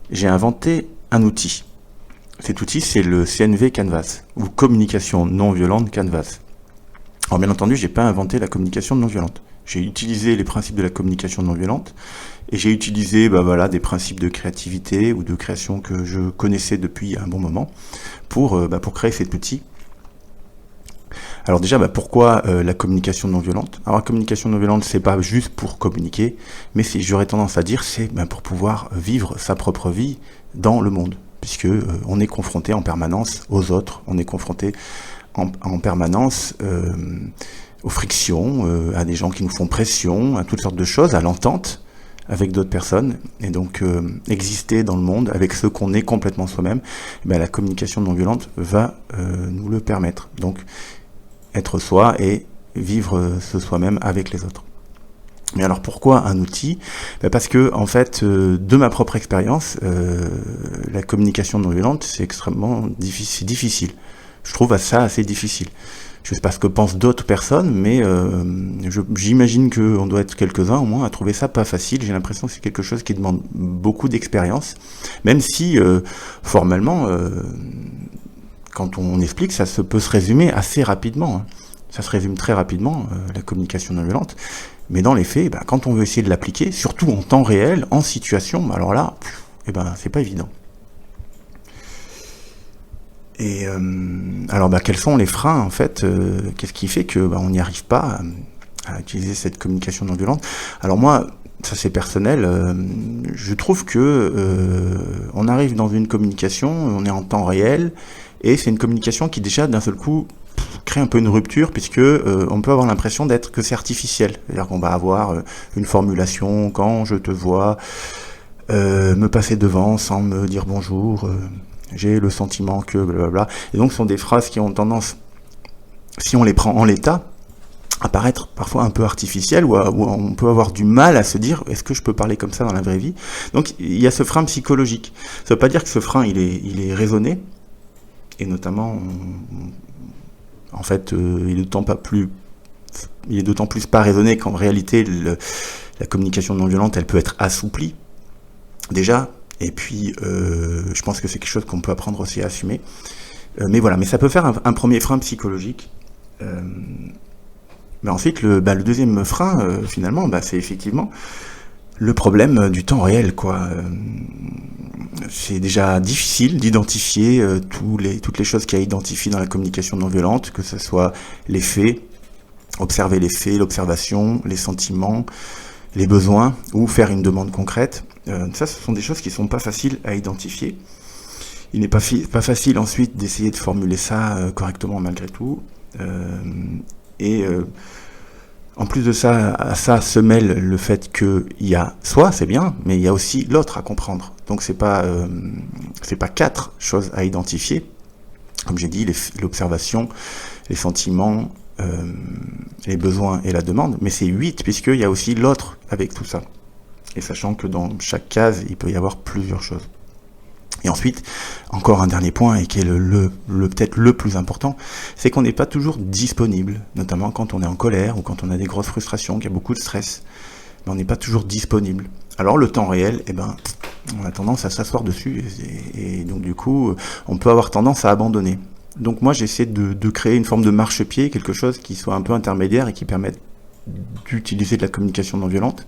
j'ai inventé un outil. Cet outil, c'est le CNV Canvas, ou communication non violente Canvas. Alors bien entendu, j'ai pas inventé la communication non violente. J'ai utilisé les principes de la communication non violente, et j'ai utilisé des principes de créativité ou de création que je connaissais depuis un bon moment pour créer cet outil. Alors déjà, pourquoi la communication non violente? Alors la communication non violente, c'est pas juste pour communiquer, mais j'aurais tendance à dire, c'est pour pouvoir vivre sa propre vie dans le monde, puisque on est confronté en permanence aux autres, on est confronté en permanence aux frictions, à des gens qui nous font pression, à toutes sortes de choses, à l'entente avec d'autres personnes, et donc exister dans le monde avec ceux qu'on est complètement soi-même, la communication non violente va nous le permettre. Donc être soi et vivre ce soi-même avec les autres. Mais alors pourquoi un outil? Parce que en fait, de ma propre expérience, la communication non violente, c'est extrêmement difficile. Je trouve ça assez difficile. Je sais pas ce que pensent d'autres personnes, mais j'imagine qu'on doit être quelques-uns au moins à trouver ça pas facile. J'ai l'impression que c'est quelque chose qui demande beaucoup d'expérience, même si formellement, quand on explique, ça peut se résumer assez rapidement. Ça se résume très rapidement, la communication non violente. Mais dans les faits, quand on veut essayer de l'appliquer, surtout en temps réel, en situation, alors là, c'est pas évident. Et alors, quels sont les freins, en fait? Qu'est-ce qui fait que on n'y arrive pas à utiliser cette communication non violente? Alors moi, ça c'est personnel, je trouve que on arrive dans une communication, on est en temps réel, et c'est une communication qui déjà d'un seul coup crée un peu une rupture, puisque on peut avoir l'impression d'être que c'est artificiel. C'est-à-dire qu'on va avoir une formulation, quand je te vois me passer devant sans me dire bonjour, j'ai le sentiment que blablabla. Et donc ce sont des phrases qui ont tendance, si on les prend en l'état, à paraître parfois un peu artificielles, où on peut avoir du mal à se dire est-ce que je peux parler comme ça dans la vraie vie. Donc il y a ce frein psychologique. Ça veut pas dire que ce frein il est raisonné, et notamment en fait il est d'autant plus pas raisonné qu'en réalité la communication non violente elle peut être assouplie déjà, et puis je pense que c'est quelque chose qu'on peut apprendre aussi à assumer, mais voilà, mais ça peut faire un premier frein psychologique. Mais ensuite le deuxième frein finalement c'est effectivement le problème du temps réel, quoi. C'est déjà difficile d'identifier toutes les choses qu'il y a identifiées dans la communication non violente, que ce soit les faits, observer les faits, l'observation, les sentiments, les besoins, ou faire une demande concrète. Ça, ce sont des choses qui sont pas faciles à identifier. Il n'est pas facile ensuite d'essayer de formuler ça correctement malgré tout. En plus de ça, à ça se mêle le fait qu'il y a soi, c'est bien, mais il y a aussi l'autre à comprendre. Donc c'est pas 4 choses à identifier. Comme j'ai dit, l'observation, les sentiments, les besoins et la demande, mais c'est 8 puisqu'il y a aussi l'autre avec tout ça. Et sachant que dans chaque case, il peut y avoir plusieurs choses. Et ensuite, encore un dernier point, et qui est peut-être le plus important, c'est qu'on n'est pas toujours disponible, notamment quand on est en colère ou quand on a des grosses frustrations, qu'il y a beaucoup de stress. Mais on n'est pas toujours disponible. Alors le temps réel, on a tendance à s'asseoir dessus, et donc du coup, on peut avoir tendance à abandonner. Donc moi, j'essaie de créer une forme de marchepied, quelque chose qui soit un peu intermédiaire et qui permette d'utiliser de la communication non violente,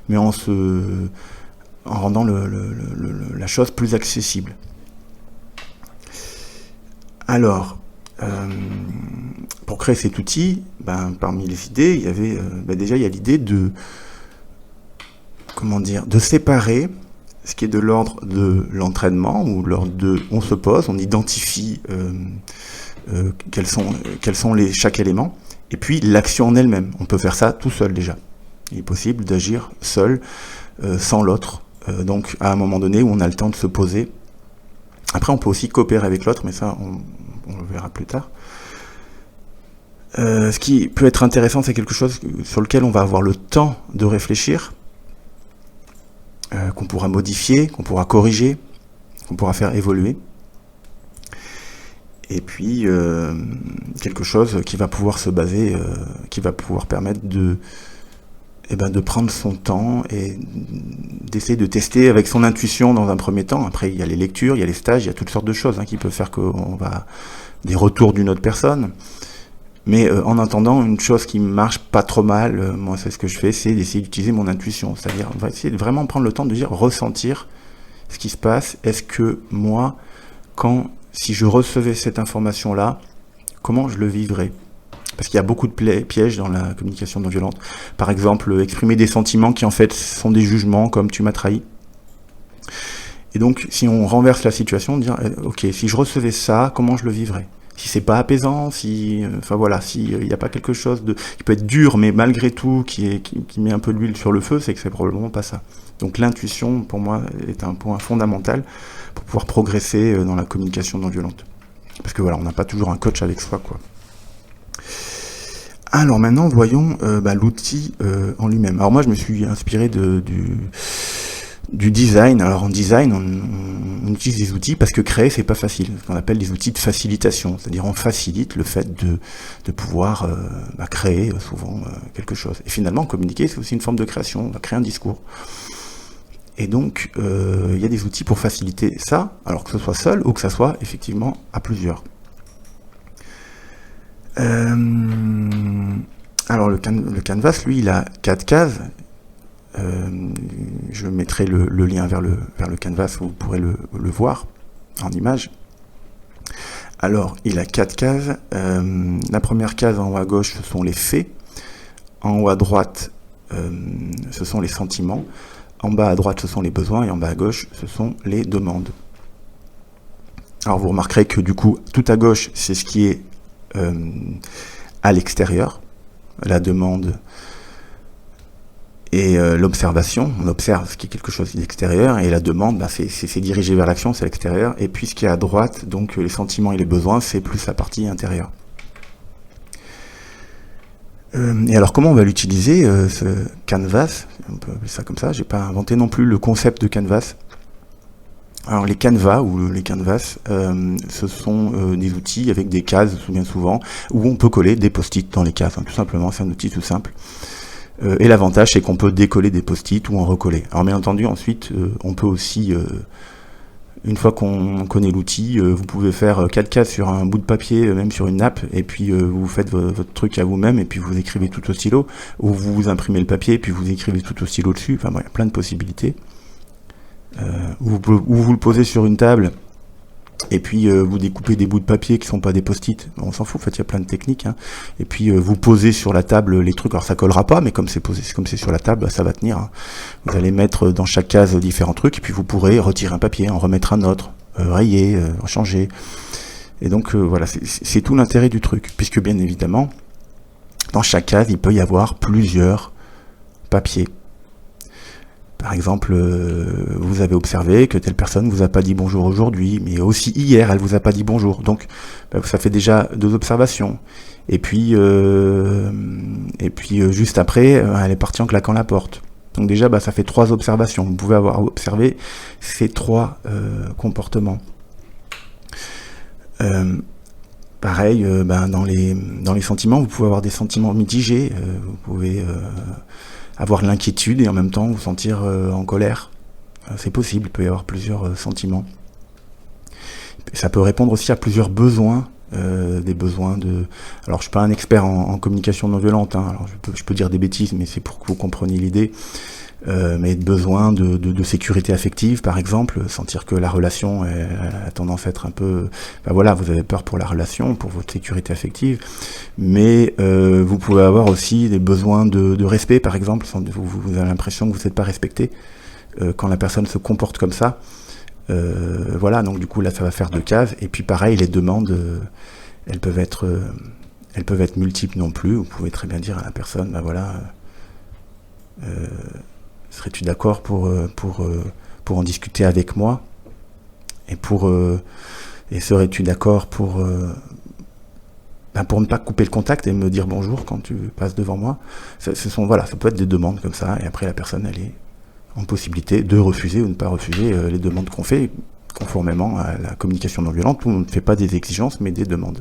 mais en rendant la chose plus accessible. Alors, pour créer cet outil, parmi les idées, il y avait déjà il y a l'idée de séparer ce qui est de l'ordre de l'entraînement, ou l'ordre de on se pose, on identifie quels sont chaque élément, et puis l'action en elle-même. On peut faire ça tout seul déjà. Il est possible d'agir seul, sans l'autre. Donc à un moment donné où on a le temps de se poser. Après on peut aussi coopérer avec l'autre, mais ça on le verra plus tard. Ce qui peut être intéressant, c'est quelque chose sur lequel on va avoir le temps de réfléchir, qu'on pourra modifier, qu'on pourra corriger, qu'on pourra faire évoluer. Et puis quelque chose qui va pouvoir se baser, qui va pouvoir permettre de prendre son temps et d'essayer de tester avec son intuition dans un premier temps. Après, il y a les lectures, il y a les stages, il y a toutes sortes de choses qui peuvent faire qu'on va des retours d'une autre personne. Mais en attendant, une chose qui marche pas trop mal, moi c'est ce que je fais, c'est d'essayer d'utiliser mon intuition. C'est-à-dire, on va essayer de vraiment prendre le temps de dire, ressentir ce qui se passe. Est-ce que moi, si je recevais cette information-là, comment je le vivrais ? Parce qu'il y a beaucoup de pièges dans la communication non violente. Par exemple, exprimer des sentiments qui en fait sont des jugements, comme tu m'as trahi. Et donc, si on renverse la situation, dire, ok, si je recevais ça, comment je le vivrais ? Si c'est pas apaisant, s'il n'y a pas quelque chose qui peut être dur, mais malgré tout, qui met un peu d'huile sur le feu, c'est que c'est probablement pas ça. Donc l'intuition, pour moi, est un point fondamental pour pouvoir progresser dans la communication non violente. Parce que voilà, on n'a pas toujours un coach avec soi, quoi. Alors maintenant, voyons l'outil en lui-même. Alors moi, je me suis inspiré du design. Alors en design, on utilise des outils parce que créer, c'est pas facile. Ce qu'on appelle des outils de facilitation. C'est-à-dire on facilite le fait de pouvoir créer souvent quelque chose. Et finalement, communiquer, c'est aussi une forme de création. On va créer un discours. Et donc, il y a des outils pour faciliter ça, alors que ce soit seul ou que ça soit effectivement à plusieurs. Alors le canvas, lui, il a 4 cases. Je mettrai le lien vers le canvas où vous pourrez le voir en image. Alors, il a 4 cases. La première case en haut à gauche, ce sont les faits. En haut à droite, ce sont les sentiments. En bas à droite, ce sont les besoins. Et en bas à gauche, ce sont les demandes. Alors, vous remarquerez que du coup, tout à gauche, c'est ce qui est à l'extérieur. La demande et l'observation, on observe ce qui est quelque chose d'extérieur, et la demande, c'est dirigé vers l'action, c'est l'extérieur, et puis ce qui est à droite, donc les sentiments et les besoins, c'est plus la partie intérieure. Et alors comment on va l'utiliser, ce canvas, on peut appeler ça comme ça, j'ai pas inventé non plus le concept de canvas. Alors les canvas ou les canvas, ce sont des outils avec des cases, bien souvent, où on peut coller des post-it dans les cases, tout simplement, c'est un outil tout simple. Et l'avantage, c'est qu'on peut décoller des post-it ou en recoller. Alors bien entendu, ensuite, on peut aussi, une fois qu'on connaît l'outil, vous pouvez faire 4 cases sur un bout de papier, même sur une nappe, et puis vous faites votre truc à vous-même, et puis vous écrivez tout au stylo, ou vous imprimez le papier, et puis vous écrivez tout au stylo dessus. Enfin, il y a plein de possibilités. Ou vous le posez sur une table, et puis vous découpez des bouts de papier qui sont pas des post-it, on s'en fout, en fait il y a plein de techniques, et puis vous posez sur la table les trucs, alors ça collera pas, mais comme c'est sur la table, ça va tenir, Vous allez mettre dans chaque case différents trucs, et puis vous pourrez retirer un papier, en remettre un autre, rayer, changer, et donc voilà, c'est tout l'intérêt du truc, puisque bien évidemment, dans chaque case, il peut y avoir plusieurs papiers. Par exemple, vous avez observé que telle personne vous a pas dit bonjour aujourd'hui, mais aussi hier, elle vous a pas dit bonjour. Donc, ça fait déjà 2 observations. Et puis juste après, elle est partie en claquant la porte. Donc déjà, ça fait 3 observations. Vous pouvez avoir observé ces 3 comportements. Pareil, dans les sentiments, vous pouvez avoir des sentiments mitigés. Vous pouvez avoir de l'inquiétude et en même temps vous sentir en colère. C'est possible, il peut y avoir plusieurs sentiments. Ça peut répondre aussi à plusieurs besoins, des besoins de... Alors je suis pas un expert en communication non violente, alors je peux dire des bêtises, mais c'est pour que vous compreniez l'idée. Mais besoin de sécurité affective, par exemple, sentir que la relation a tendance à être un peu... vous avez peur pour la relation, pour votre sécurité affective, mais vous pouvez avoir aussi des besoins de respect, par exemple, vous avez l'impression que vous n'êtes pas respecté quand la personne se comporte comme ça. Donc du coup là ça va faire 2 cases, et puis pareil, les demandes, elles peuvent être multiples non plus. Vous pouvez très bien dire à la personne, serais-tu d'accord pour en discuter avec moi, et serais-tu d'accord pour ne pas couper le contact et me dire bonjour quand tu passes devant moi. Ça peut être des demandes comme ça, et après la personne elle est en possibilité de refuser ou ne pas refuser les demandes qu'on fait, conformément à la communication non violente, où on ne fait pas des exigences mais des demandes.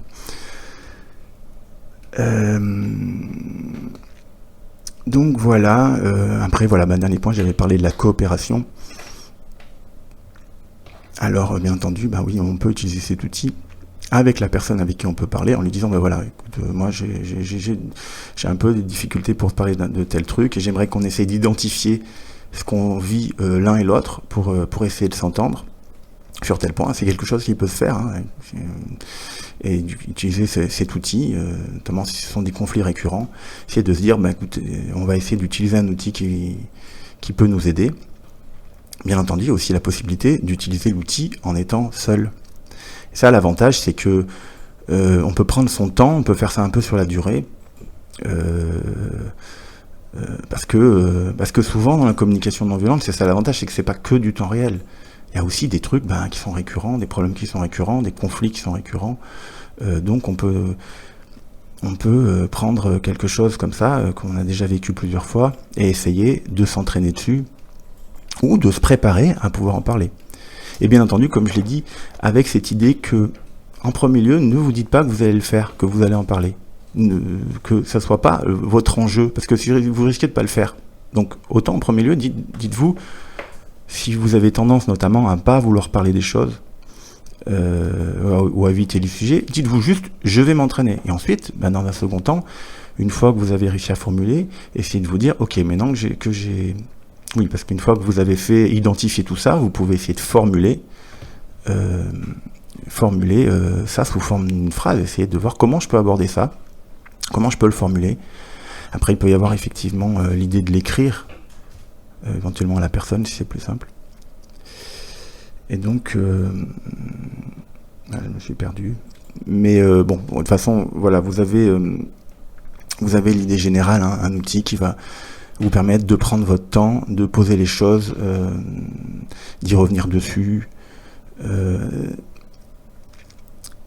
Donc voilà, après voilà, dernier point, j'avais parlé de la coopération. Alors bien entendu, oui, on peut utiliser cet outil avec la personne avec qui on peut parler, en lui disant voilà, écoute, moi j'ai un peu des difficultés pour parler de tel truc, et j'aimerais qu'on essaye d'identifier ce qu'on vit l'un et l'autre pour essayer de s'entendre sur tel point. C'est quelque chose qui peut se faire, hein, et utiliser cet outil, notamment si ce sont des conflits récurrents, c'est de se dire écoute, on va essayer d'utiliser un outil qui peut nous aider. Bien entendu, il y a aussi la possibilité d'utiliser l'outil en étant seul. Et ça, l'avantage, c'est que on peut prendre son temps, on peut faire ça un peu sur la durée, parce que souvent dans la communication non violente, c'est ça l'avantage, c'est que c'est pas que du temps réel. Il y a aussi des trucs qui sont récurrents, des problèmes qui sont récurrents, des conflits qui sont récurrents. Donc on peut prendre quelque chose comme ça, qu'on a déjà vécu plusieurs fois, et essayer de s'entraîner dessus, ou de se préparer à pouvoir en parler. Et bien entendu, comme je l'ai dit, avec cette idée que, en premier lieu, ne vous dites pas que vous allez le faire, que vous allez en parler. Que ça soit pas votre enjeu, parce que si vous risquez de pas le faire. Donc, autant en premier lieu, dites-vous, si vous avez tendance notamment à pas vouloir parler des choses, ou à éviter le sujet, dites-vous juste, je vais m'entraîner. Et ensuite, dans un second temps, une fois que vous avez réussi à formuler, essayez de vous dire, ok, maintenant que j'ai oui, parce qu'une fois que vous avez fait identifier tout ça, vous pouvez essayer de formuler ça sous forme d'une phrase, essayer de voir comment je peux aborder ça, comment je peux le formuler. Après, il peut y avoir effectivement l'idée de l'écrire, éventuellement à la personne, si c'est plus simple. Et donc, je me suis perdu. Mais de toute façon, voilà, vous avez l'idée générale, hein, un outil qui va vous permettre de prendre votre temps, de poser les choses, d'y revenir dessus,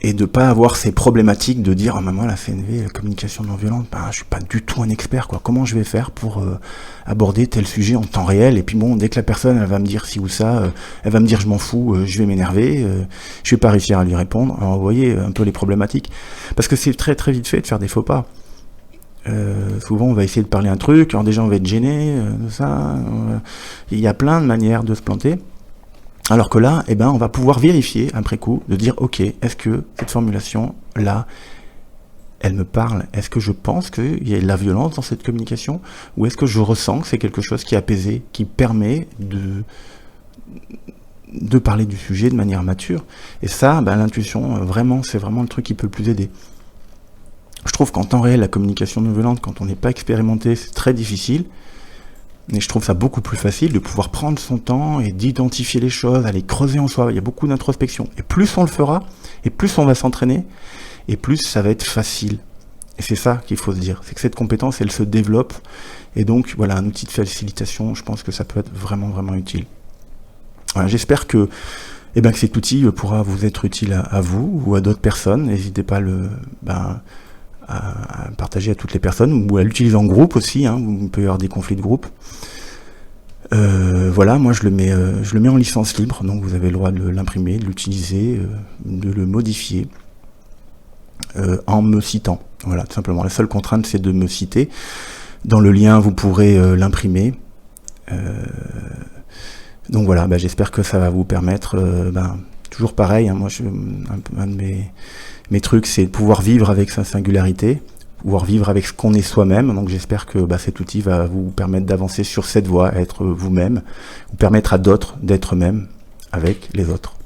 et de pas avoir ces problématiques de dire moi la CNV, la communication non violente, je suis pas du tout un expert, quoi. Comment je vais faire pour aborder tel sujet en temps réel? Et puis dès que la personne elle va me dire ci ou ça, elle va me dire je m'en fous, je vais m'énerver, je vais pas réussir à lui répondre. Alors vous voyez un peu les problématiques, parce que c'est très très vite fait de faire des faux pas. Souvent on va essayer de parler un truc, alors déjà on va être gêné, il y a plein de manières de se planter, alors que là, on va pouvoir vérifier après coup, de dire ok, est-ce que cette formulation là, elle me parle, est-ce que je pense qu'il y a de la violence dans cette communication, ou est-ce que je ressens que c'est quelque chose qui est apaisé, qui permet de parler du sujet de manière mature. Et ça, l'intuition, vraiment, c'est vraiment le truc qui peut le plus aider. Je trouve qu'en temps réel, la communication non violente, quand on n'est pas expérimenté, c'est très difficile. Mais je trouve ça beaucoup plus facile de pouvoir prendre son temps et d'identifier les choses, aller creuser en soi. Il y a beaucoup d'introspection. Et plus on le fera, et plus on va s'entraîner, et plus ça va être facile. Et c'est ça qu'il faut se dire. C'est que cette compétence, elle se développe. Et donc, voilà, un outil de facilitation, je pense que ça peut être vraiment, vraiment utile. Voilà, j'espère que cet outil pourra vous être utile à vous ou à d'autres personnes. N'hésitez pas à partager à toutes les personnes, ou à l'utiliser en groupe aussi, hein, où il peut y avoir des conflits de groupe. Voilà, moi je le mets en licence libre, donc vous avez le droit de l'imprimer, de l'utiliser, de le modifier en me citant. Voilà, tout simplement. La seule contrainte, c'est de me citer. Dans le lien, vous pourrez l'imprimer. Donc voilà, j'espère que ça va vous permettre, toujours pareil, hein, moi un de mes trucs, c'est de pouvoir vivre avec sa singularité, pouvoir vivre avec ce qu'on est soi-même. Donc j'espère que cet outil va vous permettre d'avancer sur cette voie, être vous-même, vous permettre à d'autres d'être eux-mêmes avec les autres.